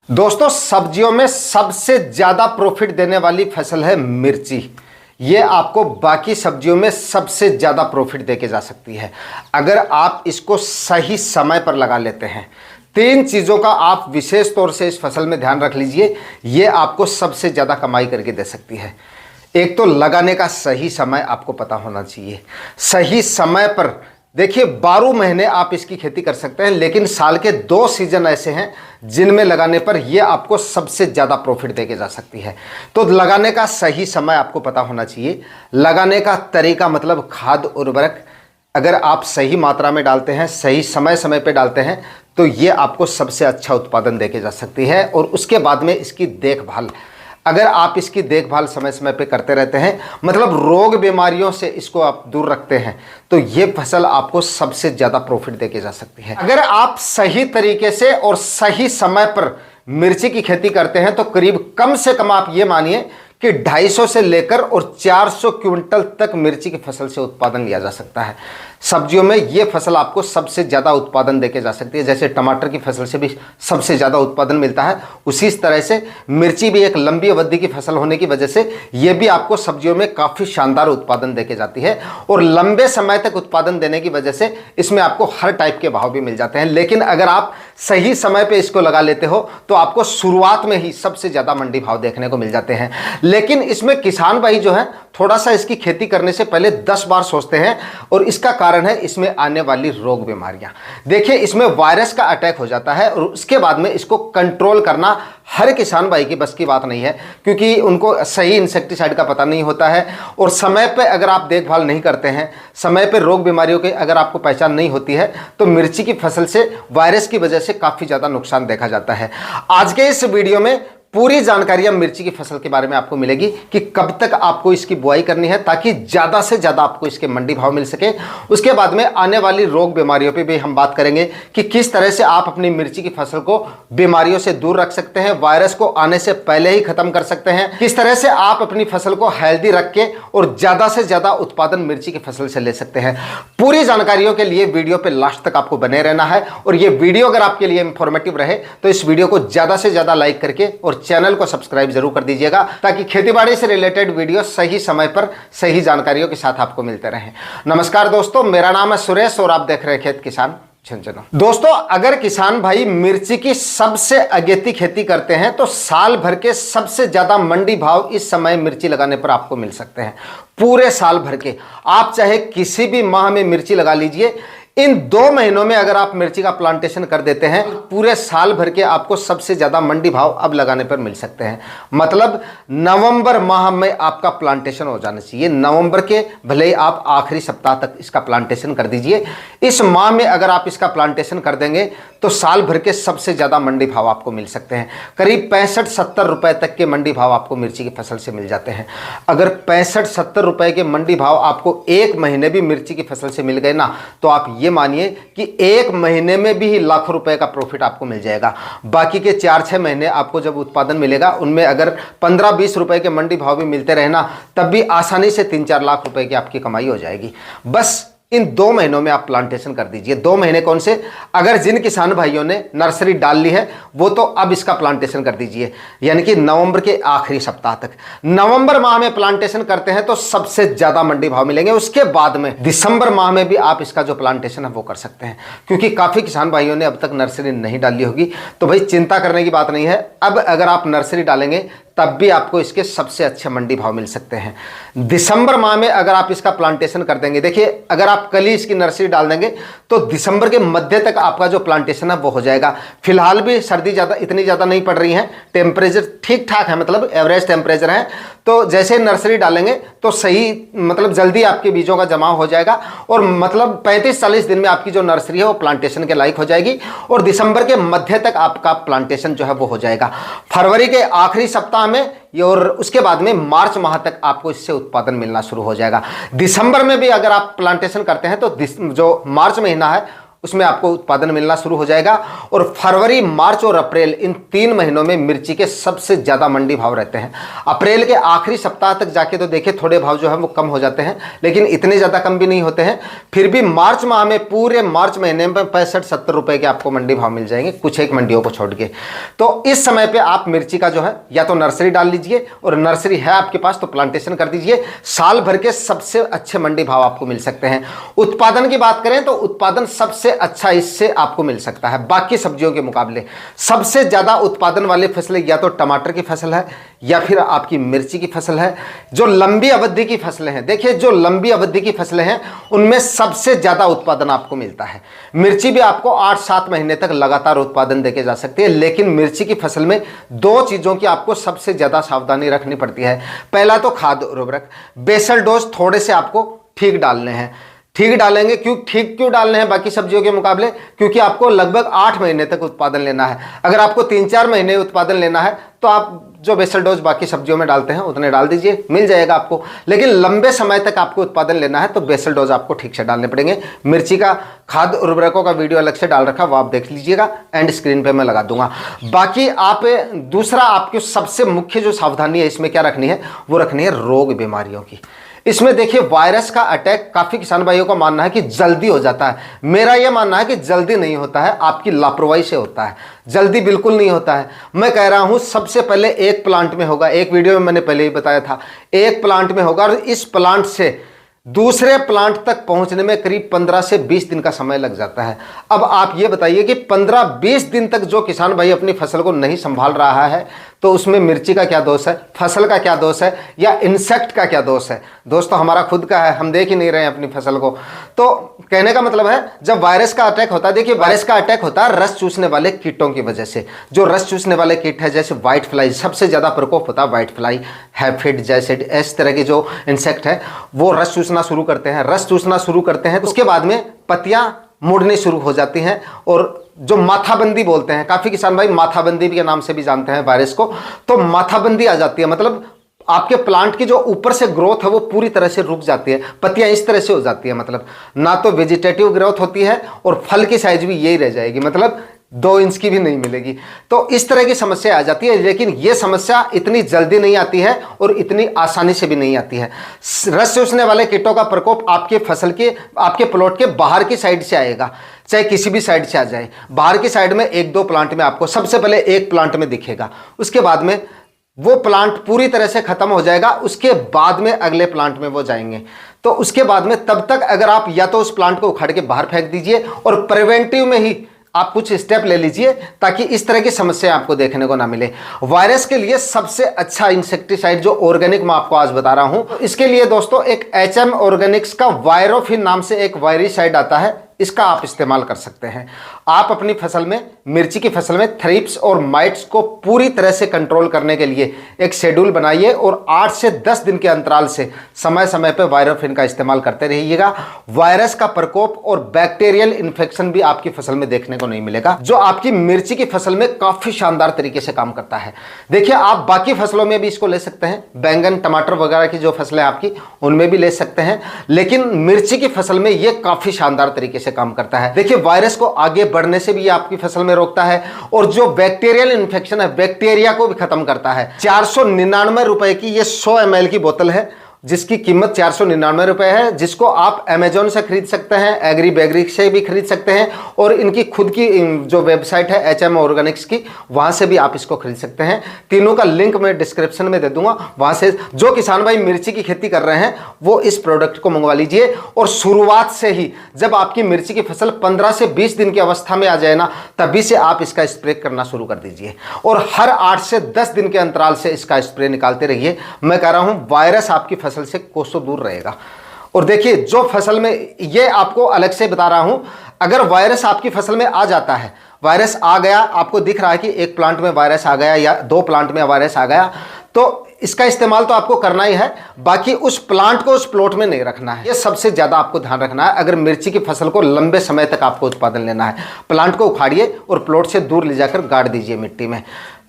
दोस्तों, सब्जियों में सबसे ज्यादा प्रॉफिट देने वाली फसल है मिर्ची। ये आपको बाकी सब्जियों में सबसे ज्यादा प्रॉफिट देके जा सकती है अगर आप इसको सही समय पर लगा लेते हैं। तीन चीजों का आप विशेष तौर से इस फसल में ध्यान रख लीजिए, ये आपको सबसे ज्यादा कमाई करके दे सकती है। एक तो लगाने का सही समय आपको पता होना चाहिए। सही समय पर देखिए, 12 महीने आप इसकी खेती कर सकते हैं, लेकिन साल के 2 सीजन ऐसे हैं जिनमें लगाने पर यह आपको सबसे ज़्यादा प्रॉफिट देके जा सकती है। तो लगाने का सही समय आपको पता होना चाहिए। लगाने का तरीका मतलब खाद उर्वरक अगर आप सही मात्रा में डालते हैं, सही समय समय पे डालते हैं, तो ये आपको सबसे अच्छा उत्पादन देके जा सकती है। और उसके बाद में इसकी देखभाल, अगर आप इसकी देखभाल समय समय पे करते रहते हैं, मतलब रोग बीमारियों से इसको आप दूर रखते हैं, तो ये फसल आपको सबसे ज़्यादा प्रॉफिट देके जा सकती है। अगर आप सही तरीके से और सही समय पर मिर्ची की खेती करते हैं तो करीब कम से कम आप ये मानिए कि 250 से लेकर और 400 क्विंटल तक मिर्ची की फसल से उत्पादन लिया जा सकता है। सब्जियों में ये फसल आपको सबसे ज़्यादा उत्पादन देके जा सकती है। जैसे टमाटर की फसल से भी सबसे ज़्यादा उत्पादन मिलता है, उसी तरह से मिर्ची भी एक लंबी अवधि की फसल होने की वजह से ये भी आपको सब्जियों में काफ़ी शानदार उत्पादन देके जाती है। और लंबे समय तक उत्पादन देने की वजह से इसमें आपको हर टाइप के भाव भी मिल जाते हैं। लेकिन अगर आप सही समय पर इसको लगा लेते हो तो आपको शुरुआत में ही सबसे ज़्यादा मंडी भाव देखने को मिल जाते हैं। लेकिन इसमें किसान भाई जो है थोड़ा सा इसकी खेती करने से पहले 10 बार सोचते हैं, और इसका कारण है इसमें आने वाली रोग बीमारियां। देखिए, इसमें वायरस का अटैक हो जाता है और उसके बाद में इसको कंट्रोल करना हर किसान भाई की बस की बात नहीं है, क्योंकि उनको सही इंसेक्टिसाइड का पता नहीं होता है। और समय पे अगर आप देखभाल नहीं करते हैं, समय पे रोग बीमारियों की अगर आपको पहचान नहीं होती है, तो मिर्ची की फसल से वायरस की वजह से काफ़ी ज़्यादा नुकसान देखा जाता है। आज के इस वीडियो में पूरी जानकारियां मिर्ची की फसल के बारे में आपको मिलेगी कि कब तक आपको इसकी बुआई करनी है ताकि ज़्यादा से ज़्यादा आपको इसके मंडी भाव मिल सके। उसके बाद में आने वाली रोग बीमारियों पे भी हम बात करेंगे कि किस तरह से आप अपनी मिर्ची की फसल को बीमारियों से दूर रख सकते हैं, वायरस को आने से पहले ही खत्म कर सकते हैं, किस तरह से आप अपनी फसल को हेल्दी रख के और ज़्यादा से ज़्यादा उत्पादन मिर्ची की फसल से ले सकते हैं। पूरी जानकारियों के लिए वीडियो पर लास्ट तक आपको बने रहना है। और ये वीडियो अगर आपके लिए इंफॉर्मेटिव रहे तो इस वीडियो को ज़्यादा से ज़्यादा लाइक करके और चैनल को सब्सक्राइब जरूर कर दीजिएगा, ताकि खेतीबाड़ी से रिलेटेड वीडियो सही समय पर सही जानकारियों के साथ आपको मिलते रहें। नमस्कार दोस्तों, मेरा नाम है सुरेश और आप देख रहे हैं खेत किसान झुंझुनू। दोस्तों, अगर किसान भाई मिर्ची की सबसे अगेती खेती करते हैं तो साल भर के सबसे ज्यादा मंडी भाव इस समय मिर्ची लगाने पर आपको मिल सकते हैं। पूरे साल भर के, आप चाहे किसी भी माह में मिर्ची लगा लीजिए, इन 2 महीनों में अगर आप मिर्ची का प्लांटेशन कर देते हैं, पूरे साल भर के आपको सबसे ज्यादा मंडी भाव अब लगाने पर मिल सकते हैं। मतलब नवंबर माह में आपका प्लांटेशन हो जाना चाहिए। नवंबर के भले ही आप आखिरी सप्ताह तक इसका प्लांटेशन कर दीजिए। इस माह में अगर आप इसका प्लांटेशन कर देंगे तो साल भर के सबसे ज्यादा मंडी भाव आपको मिल सकते हैं। करीब 65-70 रुपए तक के मंडी भाव आपको मिर्ची की फसल से मिल जाते हैं। अगर 65-70 रुपए के मंडी भाव आपको एक महीने भी मिर्ची की फसल से मिल गए ना, तो आप ये मानिए कि एक महीने में भी लाखों रुपए का प्रॉफिट आपको मिल जाएगा। बाकी के 4-6 महीने आपको जब उत्पादन मिलेगा, उनमें अगर 15-20 रुपए के मंडी भाव भी मिलते रहे ना, तब भी आसानी से 3-4 लाख रुपए की आपकी कमाई हो जाएगी। बस इन 2 महीनों में आप प्लांटेशन कर दीजिए। 2 महीने कौन से? अगर जिन किसान भाइयों ने नर्सरी डाल ली है वो तो अब इसका प्लांटेशन कर दीजिए, यानी कि नवंबर के आखिरी सप्ताह तक। नवंबर माह में प्लांटेशन करते हैं तो सबसे ज्यादा मंडी भाव मिलेंगे। उसके बाद में दिसंबर माह में भी आप इसका जो प्लांटेशन है वो कर सकते हैं, क्योंकि काफी किसान भाइयों ने अब तक नर्सरी नहीं डाली होगी। तो भाई चिंता करने की बात नहीं है। अब अगर आप नर्सरी डालेंगे तब भी आपको इसके सबसे अच्छे मंडी भाव मिल सकते हैं। दिसंबर माह में अगर आप इसका प्लांटेशन कर देंगे, देखिए अगर आप कल ही इसकी नर्सरी डाल देंगे तो दिसंबर के मध्य तक आपका जो प्लांटेशन है वो हो जाएगा। फिलहाल भी सर्दी इतनी ज़्यादा नहीं पड़ रही है, टेम्परेचर ठीक ठाक है, मतलब एवरेज टेम्परेचर है। तो जैसे नर्सरी डालेंगे तो सही, मतलब जल्दी आपके बीजों का जमाव हो जाएगा और मतलब 35-40 दिन में आपकी जो नर्सरी है वो प्लांटेशन के लायक हो जाएगी। और दिसंबर के मध्य तक आपका प्लांटेशन जो है वो हो जाएगा। फरवरी के आखिरी सप्ताह में और उसके बाद में मार्च माह तक आपको इससे उत्पादन मिलना शुरू हो जाएगा। दिसंबर में भी अगर आप प्लांटेशन करते हैं तो जो मार्च महीना है उसमें आपको उत्पादन मिलना शुरू हो जाएगा। और फरवरी, मार्च और अप्रैल, इन 3 महीनों में मिर्ची के सबसे ज़्यादा मंडी भाव रहते हैं। अप्रैल के आखिरी सप्ताह तक जाके तो देखिए थोड़े भाव जो है वो कम हो जाते हैं, लेकिन इतने ज़्यादा कम भी नहीं होते हैं। फिर भी मार्च माह में, पूरे मार्च महीने में 65-70 रुपए के आपको मंडी भाव मिल जाएंगे, कुछ एक मंडियों को छोड़ के। तो इस समय पे आप मिर्ची का जो है या तो नर्सरी डाल लीजिए, और नर्सरी है आपके पास तो प्लांटेशन कर दीजिए। साल भर के सबसे अच्छे मंडी भाव आपको मिल सकते हैं। उत्पादन की बात करें तो उत्पादन सबसे अच्छा इससे आपको मिल सकता है। बाकी सब्जियों के मुकाबले सबसे ज्यादा उत्पादन वाली फसलें या तो टमाटर की फसल है या फिर आपकी मिर्ची की फसल है। जो लंबी अवधि की फसलें हैं, देखिए जो लंबी अवधि की फसलें हैं उनमें सबसे ज्यादा उत्पादन आपको मिलता है। मिर्ची भी आपको 8-7 महीने तक लगातार उत्पादन देके जा सकती है, लेकिन मिर्ची की फसल में 2 चीजों की आपको सबसे ज्यादा सावधानी रखनी पड़ती है। पहला तो खाद उर्वरक, बेसल डोज थोड़े से आपको ठीक डालने हैं। ठीक डालेंगे, ठीक क्यों डालने हैं बाकी सब्जियों के मुकाबले? क्योंकि आपको लगभग 8 महीने तक उत्पादन लेना है। अगर आपको 3-4 महीने उत्पादन लेना है तो आप जो बेसल डोज बाकी सब्जियों में डालते हैं उतने डाल दीजिए, मिल जाएगा आपको। लेकिन लंबे समय तक आपको उत्पादन लेना है तो बेसल डोज आपको ठीक से डालने पड़ेंगे। मिर्ची का खाद उर्वरकों का वीडियो अलग से डाल रखा, वो आप देख लीजिएगा, एंड स्क्रीन पे मैं लगा दूंगा। बाकी आप दूसरा आपकी सबसे मुख्य जो सावधानी है इसमें क्या रखनी है, वो रखनी है रोग बीमारियों की। इसमें देखिए वायरस का अटैक काफी किसान भाइयों का मानना है कि जल्दी हो जाता है। मेरा यह मानना है कि जल्दी नहीं होता है, आपकी लापरवाही से होता है। जल्दी बिल्कुल नहीं होता है। मैं कह रहा हूं सबसे पहले एक प्लांट में होगा, एक वीडियो में मैंने पहले ही बताया था, एक प्लांट में होगा और इस प्लांट से दूसरे प्लांट तक पहुंचने में करीब 15 से 20 दिन का समय लग जाता है। अब आप ये बताइए कि 15-20 दिन तक जो किसान भाई अपनी फसल को नहीं संभाल रहा है तो उसमें मिर्ची का क्या दोष है, फसल का क्या दोष है, या इंसेक्ट का क्या दोष है? दोष तो हमारा खुद का है, हम देख ही नहीं रहे हैं अपनी फसल को। तो कहने का मतलब है जब वायरस का अटैक होता है, देखिए वायरस का अटैक होता है रस चूसने वाले कीटों की वजह से। जो रस चूसने वाले कीट है जैसे व्हाइट फ्लाई, सबसे ज्यादा प्रकोप होता है व्हाइट फ्लाई, हैफिड जैसे इस तरह के जो इंसेक्ट है वो रस चूसना शुरू करते हैं। रस चूसना शुरू करते हैं तो उसके बाद में पत्तियां मुड़नी शुरू हो जाती हैं, और जो माथाबंदी बोलते हैं, काफी किसान भाई माथाबंदी के नाम से भी जानते हैं वायरस को, तो माथाबंदी आ जाती है। मतलब आपके प्लांट की जो ऊपर से ग्रोथ है वो पूरी तरह से रुक जाती है, पत्तियां इस तरह से हो जाती है, मतलब ना तो वेजिटेटिव ग्रोथ होती है और फल की साइज भी यही रह जाएगी, मतलब 2 इंच की भी नहीं मिलेगी। तो इस तरह की समस्या आ जाती है, लेकिन ये समस्या इतनी जल्दी नहीं आती है और इतनी आसानी से भी नहीं आती है। रस चूसने वाले कीटों का प्रकोप आपके फसल के, आपके प्लॉट के बाहर की साइड से आएगा, चाहे किसी भी साइड से आ जाए। बाहर की साइड में 1-2 प्लांट में आपको सबसे पहले एक प्लांट में दिखेगा, उसके बाद में वो प्लांट पूरी तरह से खत्म हो जाएगा, उसके बाद में अगले प्लांट में वो जाएंगे। तो उसके बाद में तब तक अगर आप या तो उस प्लांट को उखाड़ के बाहर फेंक दीजिए और प्रिवेंटिव में ही आप कुछ स्टेप ले लीजिए ताकि इस तरह की समस्या आपको देखने को ना मिले। वायरस के लिए सबसे अच्छा इंसेक्टिसाइड जो ऑर्गेनिक मैं आपको आज बता रहा हूं, इसके लिए दोस्तों एक HM ऑर्गेनिक्स का वायरोफिन नाम से एक वायरिसाइड आता है, इसका आप इस्तेमाल कर सकते हैं। आप अपनी फसल में, मिर्ची की फसल में थ्रिप्स और माइट्स को पूरी तरह से कंट्रोल करने के लिए एक शेड्यूल बनाइए और 8 से 10 दिन के अंतराल से समय समय पर वायरोफिन का इस्तेमाल करते रहिएगा। वायरस का प्रकोप और बैक्टीरियल इन्फेक्शन भी आपकी फसल में देखने को नहीं मिलेगा, जो आपकी मिर्ची की फसल में काफी शानदार तरीके से काम करता है। देखिए आप बाकी फसलों में भी इसको ले सकते हैं, बैंगन टमाटर वगैरह की जो फसलें आपकी उनमें भी ले सकते हैं, लेकिन मिर्ची की फसल में यह काफी शानदार तरीके से काम करता है। देखिए वायरस को आगे बढ़ने से भी आपकी फसल में रोकता है और जो बैक्टीरियल इन्फेक्शन है, बैक्टीरिया को भी खत्म करता है। 499 रुपए की ये 100 ml की बोतल है जिसकी कीमत 499 रुपए है, जिसको आप अमेजोन से खरीद सकते हैं, एग्री बैगरी से भी खरीद सकते हैं, और इनकी खुद की जो वेबसाइट है HM ऑर्गेनिक्स की, वहां से भी आप इसको खरीद सकते हैं। तीनों का लिंक मैं डिस्क्रिप्शन में दे दूंगा, वहां से जो किसान भाई मिर्ची की खेती कर रहे हैं वो इस प्रोडक्ट को मंगवा लीजिए। और शुरुआत से ही जब आपकी मिर्ची की फसल 15 से 20 दिन की अवस्था में आ जाए ना, तभी से आप इसका स्प्रे करना शुरू कर दीजिए और हर 8 से 10 दिन के अंतराल से इसका स्प्रे निकालते रहिए। मैं कह रहा हूं वायरस आपकी फसल से कोसों दूर रहेगा। और देखिए जो फसल में, ये आपको अलग से बता रहा हूं, अगर वायरस आपकी फसल में आ जाता है, वायरस आ गया, आपको दिख रहा है कि एक प्लांट में वायरस आ गया या 2 प्लांट में वायरस आ गया, तो इसका इस्तेमाल तो आपको करना ही है, बाकी उस प्लांट को उस प्लॉट में नहीं रखना है। ये सबसे ज्यादा आपको ध्यान रखना है अगर मिर्ची की फसल को लंबे समय तक आपको उत्पादन लेना है। प्लांट को उखाड़िए और प्लॉट से दूर ले जाकर गाड़ दीजिए मिट्टी में।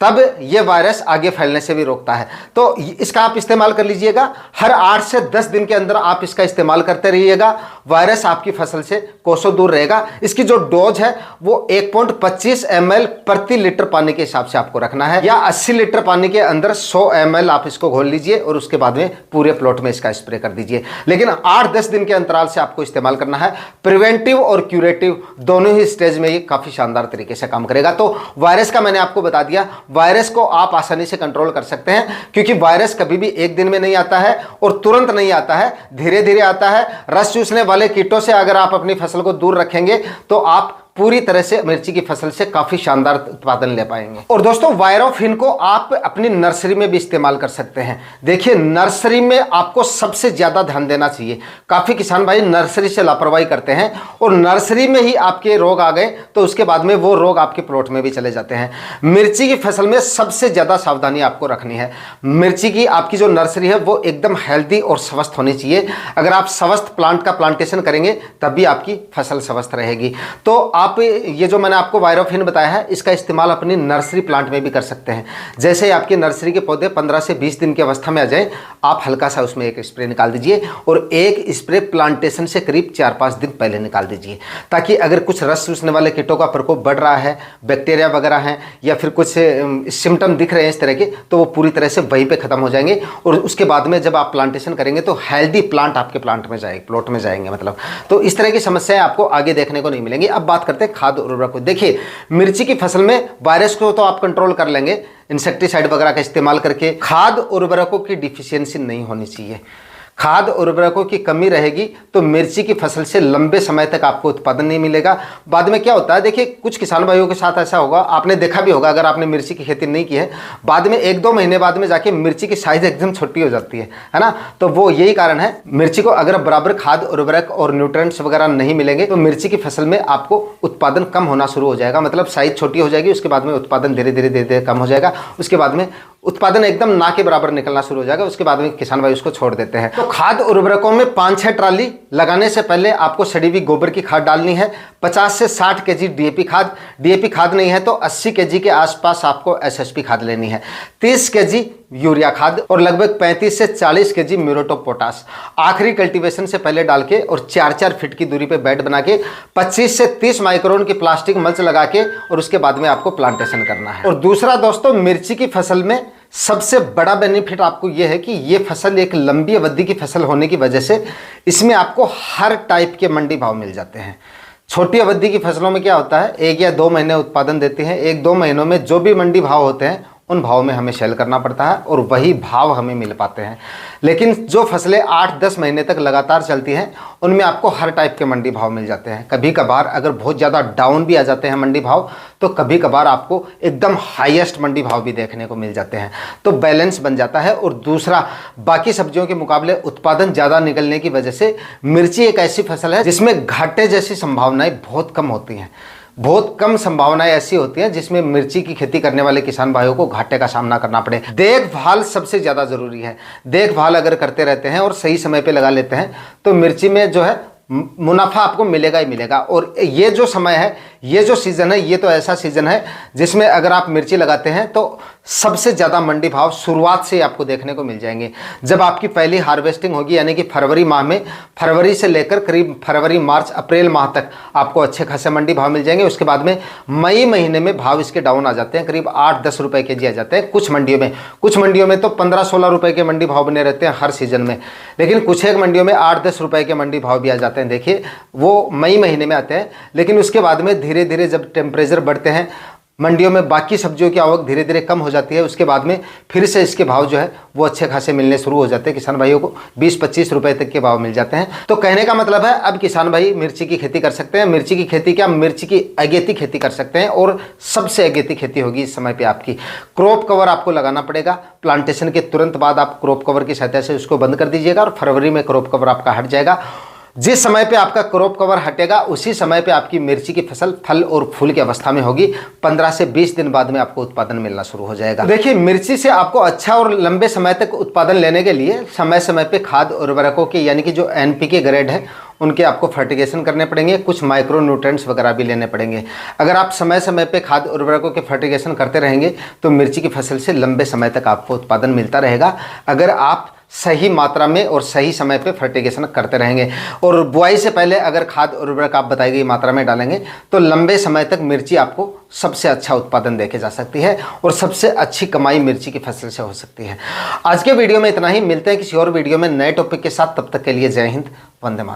तब ये वायरस आगे फैलने से भी रोकता है। तो इसका आप इस्तेमाल कर लीजिएगा। हर 8 से 10 दिन के अंदर आप इसका इस्तेमाल करते रहिएगा। वायरस आपकी फसल से कोसों दूर रहेगा। इसकी जो डोज है वो 1.25 ml प्रति लीटर पानी के हिसाब से आपको रखना है, या 80 लीटर पानी के अंदर 100 ml आप इसको घोल लीजिए और उसके बाद में पूरे प्लॉट में इसका स्प्रे कर दीजिए। लेकिन 8-10 दिन के अंतराल से आपको इस्तेमाल करना है। प्रिवेंटिव और क्यूरेटिव दोनों ही स्टेज में ये काफी शानदार तरीके से काम करेगा। तो वायरस का मैंने आपको बता दिया। वायरस को आप आसानी से कंट्रोल कर सकते हैं, क्योंकि वायरस कभी भी एक दिन में नहीं आता है और तुरंत नहीं आता है, धीरे धीरे आता है। रस चूसने वाले कीटों से अगर आप अपनी फसल को दूर रखेंगे तो आप पूरी तरह से मिर्ची की फसल से काफी शानदार उत्पादन ले पाएंगे। और दोस्तों, वायरोफिन को आप अपनी नर्सरी में भी इस्तेमाल कर सकते हैं। देखिए, नर्सरी में आपको सबसे ज्यादा ध्यान देना चाहिए। काफी किसान भाई नर्सरी से लापरवाही करते हैं और नर्सरी में ही आपके रोग आ गए तो उसके बाद में वो रोग आपके प्लॉट में भी चले जाते हैं। मिर्ची की फसल में सबसे ज्यादा सावधानी आपको रखनी है। मिर्ची की आपकी जो नर्सरी है वो एकदम हेल्दी और स्वस्थ होनी चाहिए। अगर आप स्वस्थ प्लांट का प्लांटेशन करेंगे तभी आपकी फसल स्वस्थ रहेगी। तो आप ये जो मैंने आपको वायरोफिन बताया है, इसका इस्तेमाल अपनी नर्सरी प्लांट में भी कर सकते हैं। जैसे आपकी नर्सरी के पौधे 15 से 20 दिन की अवस्था में आ जाए, आप हल्का सा उसमें एक स्प्रे निकाल दीजिए और एक स्प्रे प्लांटेशन से करीब 4-5 दिन पहले निकाल दीजिए, ताकि अगर कुछ रस चूसने वाले कीटों का प्रकोप बढ़ रहा है, बैक्टीरिया वगैरह हैं या फिर कुछ सिम्टम दिख रहे हैं इस तरह के, तो वो पूरी तरह से वहीं पे खत्म हो जाएंगे। और उसके बाद में जब आप प्लांटेशन करेंगे तो हेल्दी प्लांट आपके प्लांट में जाएंगे, प्लॉट में जाएंगे मतलब। तो इस तरह की समस्याएं आपको आगे देखने को नहीं मिलेंगी। अब बात करते हैं खाद और उर्वरक। देखिए, मिर्ची की फसल में वायरस को तो आप कंट्रोल कर लेंगे इंसेक्टिसाइड वगैरह का इस्तेमाल करके। खाद और उर्वरकों की डिफिशियंसी नहीं होनी चाहिए। खाद और उर्वरकों की कमी रहेगी तो मिर्ची की फसल से लंबे समय तक आपको उत्पादन नहीं मिलेगा। बाद में क्या होता है, देखिए कुछ किसान भाइयों के साथ ऐसा होगा, आपने देखा भी होगा अगर आपने मिर्ची की खेती नहीं की है, बाद में 1-2 महीने बाद में जाके मिर्ची की साइज एकदम छोटी हो जाती है ना। तो वो यही कारण है। मिर्ची को अगर बराबर खाद उर्वरक और न्यूट्रिएंट्स वगैरह नहीं मिलेंगे तो मिर्ची की फसल में आपको उत्पादन कम होना शुरू हो जाएगा, मतलब साइज छोटी हो जाएगी। उसके बाद में उत्पादन धीरे धीरे कम हो जाएगा। उसके बाद में उत्पादन एकदम ना के बराबर निकलना शुरू हो जाएगा। उसके बाद में किसान भाई उसको छोड़ देते हैं। तो खाद उर्वरकों में 5-6 ट्राली लगाने से पहले आपको सड़ी हुई गोबर की खाद डालनी है। 50 से 60 केजी डीएपी खाद, डीएपी खाद नहीं है तो 80 केजी के आसपास आपको एसएसपी खाद लेनी है। 30 केजी यूरिया खाद और लगभग 35 से 40 केजी म्यूरेट ऑफ पोटाश आखिरी कल्टीवेशन से पहले डाल के और 4-4 फीट की दूरी पे बेड बना के 25 से 30 माइक्रोन की प्लास्टिक मल्च लगा के और उसके बाद में आपको प्लांटेशन करना है। और दूसरा दोस्तों, मिर्ची की फसल में सबसे बड़ा बेनिफिट आपको यह है कि ये फसल एक लंबी अवधि की फसल होने की वजह से इसमें आपको हर टाइप के मंडी भाव मिल जाते हैं। छोटी अवधि की फसलों में क्या होता है, 1 या 2 महीने उत्पादन देते हैं, 1-2 महीनों में जो भी मंडी भाव होते हैं उन भाव में हमें सेल करना पड़ता है और वही भाव हमें मिल पाते हैं। लेकिन जो फसलें 8-10 महीने तक लगातार चलती हैं उनमें आपको हर टाइप के मंडी भाव मिल जाते हैं। कभी कभार अगर बहुत ज़्यादा डाउन भी आ जाते हैं मंडी भाव तो कभी कभार आपको एकदम हाईएस्ट मंडी भाव भी देखने को मिल जाते हैं। तो बैलेंस बन जाता है। और दूसरा, बाकी सब्जियों के मुकाबले उत्पादन ज़्यादा निकलने की वजह से मिर्ची एक ऐसी फसल है जिसमें घाटे जैसी संभावनाएं बहुत कम होती हैं। बहुत कम संभावनाएं ऐसी होती हैं जिसमें मिर्ची की खेती करने वाले किसान भाइयों को घाटे का सामना करना पड़े। देखभाल सबसे ज़्यादा ज़रूरी है। देखभाल अगर करते रहते हैं और सही समय पे लगा लेते हैं तो मिर्ची में जो है मुनाफा आपको मिलेगा ही मिलेगा। और ये जो समय है, ये जो सीज़न है, ये तो ऐसा सीज़न है जिसमें अगर आप मिर्ची लगाते हैं तो सबसे ज़्यादा मंडी भाव शुरुआत से आपको देखने को मिल जाएंगे। जब आपकी पहली हार्वेस्टिंग होगी यानी कि फरवरी माह में, फरवरी से लेकर करीब फरवरी, मार्च, अप्रैल माह तक आपको अच्छे खासे मंडी भाव मिल जाएंगे। उसके बाद में मई महीने में भाव इसके डाउन आ जाते हैं, करीब 8-10 रुपये केजी आ जाते हैं कुछ मंडियों में तो 15-16 रुपये के मंडी भाव बने रहते हैं हर सीजन में। लेकिन कुछ एक मंडियों में 8-10 रुपये के मंडी भाव भी आ जाते हैं। देखिए, वो मई महीने में आते हैं। लेकिन उसके बाद में धीरे धीरे जब टेम्परेचर बढ़ते हैं, मंडियों में बाकी सब्जियों की आवक धीरे धीरे कम हो जाती है, उसके बाद में फिर से इसके भाव जो है वो अच्छे खासे मिलने शुरू हो जाते हैं। किसान भाइयों को 20-25 रुपए तक के भाव मिल जाते हैं। तो कहने का मतलब है अब किसान भाई मिर्ची की खेती कर सकते हैं। मिर्ची की खेती क्या, मिर्ची की अगेती खेती कर सकते हैं और सबसे अगेती खेती होगी इस समय पे आपकी। क्रॉप कवर आपको लगाना पड़ेगा। प्लांटेशन के तुरंत बाद आप क्रॉप कवर की सहायता से उसको बंद कर दीजिएगा और फरवरी में क्रॉप कवर आपका हट जाएगा। जिस समय पे आपका क्रॉप कवर हटेगा उसी समय पे आपकी मिर्ची की फसल फल और फूल की अवस्था में होगी। 15 से 20 दिन बाद में आपको उत्पादन मिलना शुरू हो जाएगा। देखिए, मिर्ची से आपको अच्छा और लंबे समय तक उत्पादन लेने के लिए समय समय पे खाद उर्वरकों की यानी कि जो एनपीके ग्रेड है उनके आपको फर्टिगेशन करने पड़ेंगे, कुछ माइक्रो न्यूट्रिएंट्स वगैरह भी लेने पड़ेंगे। अगर आप समय समय पे खाद उर्वरकों के फर्टिगेशन करते रहेंगे तो मिर्ची की फसल से लंबे समय तक आपको उत्पादन मिलता रहेगा, अगर आप सही मात्रा में और सही समय पे फर्टिगेशन करते रहेंगे। और बुआई से पहले अगर खाद उर्वरक आप बताई गई मात्रा में डालेंगे तो लंबे समय तक मिर्ची आपको सबसे अच्छा उत्पादन देके जा सकती है और सबसे अच्छी कमाई मिर्ची की फसल से हो सकती है। आज के वीडियो में इतना ही, मिलते हैं किसी और वीडियो में नए टॉपिक के साथ। तब तक के लिए जय हिंद, वंदे मातरम।